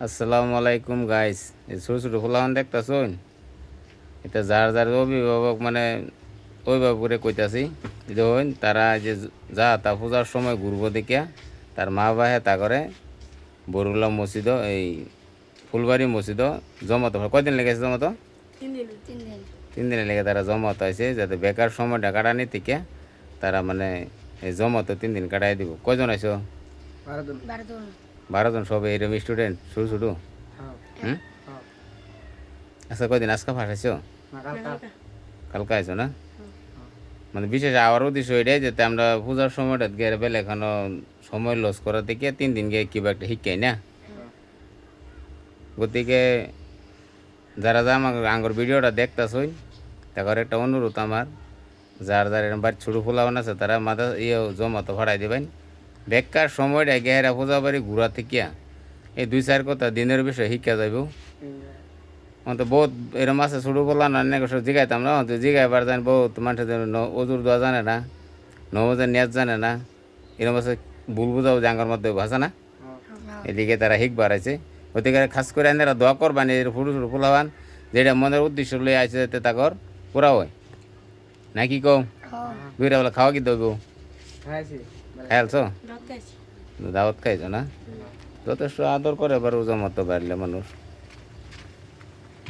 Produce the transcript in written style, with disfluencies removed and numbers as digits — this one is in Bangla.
আসসালামু আলাইকুম গাইস। এই ছোট ছোট ফুলাহান দেখতাছুন, এটা যার যার অভিভাবক মানে অভিভাবক করে কইতাছি। দেখুন তারা যে যা তা পূজার সময় ঘুরবো দেখিয়া তার মা বাহে তা করে বরুল্লা মসজিদ এই ফুলবাড়ি মসজিদ জমত হয়। কয়দিন লেগেছে জমত? 3 দিন। 3 দিনে লেগে তারা জমত হয়েছে, যাতে বেকার সময়টা কাটানি থেকে তারা মানে এই জমত 3 দিন কাটাই দিব। কয়জন আইছো? 12 জন। 12 জন, সব এরম স্টুডেন্ট ছোটো ছোটো। হুম, আচ্ছা কয়দিন আজকে ফাঁসাইছো? কালকে আইছো না? মানে বিশেষ আওয়ার উদ্দেশ্য এটাই যাতে আমরা পূজার সময়টা গেলে বেলে এখনো সময় লস করা থেকে 3 দিন গিয়ে কিবা একটা শিখাই না। গতিকে যারা যা আমার আঙ্গর ভিডিওটা দেখতেছই তারপর একটা অনুরোধ আমার, যার যার এরকম বাড়ি ছোটো ফুলাবান আছে তারা মাথা জমাতো ভাড়াই দেবেন। বেকার সময়টা গেহেরা পূজা বাড়ি ঘুরা থেকে এই 2-4 কথা দিনের বিষয়ে শিক্ষা যাইব। তো বহুত এরম আছে ছোটো বলা না জিগাইতাম না, তো জিগাইবার জানি বহুত মানুষের ওজুর দেওয়া জানে না, নবজের নিয়াজ জানে না, এরম আছে ভুল বুঝাও জাঙ্গার মধ্যে ভাষা না। এদিকে তারা শিখবার আছে। গতিকে খাস করে এনারা দোয়া করবান এর ফুটো ছোটো ফুলাবান যেটা মনের উদ্দেশ্য লই আছে যাতে তাকর পুরা হয় নাকি কও? দুইটা বলে খাওয়া কি দেবো? খেয়ালছো দাওয়াত খাইছো না? যথেষ্ট আদর করে আবার রোজা মতো বাড়লে মানুষ।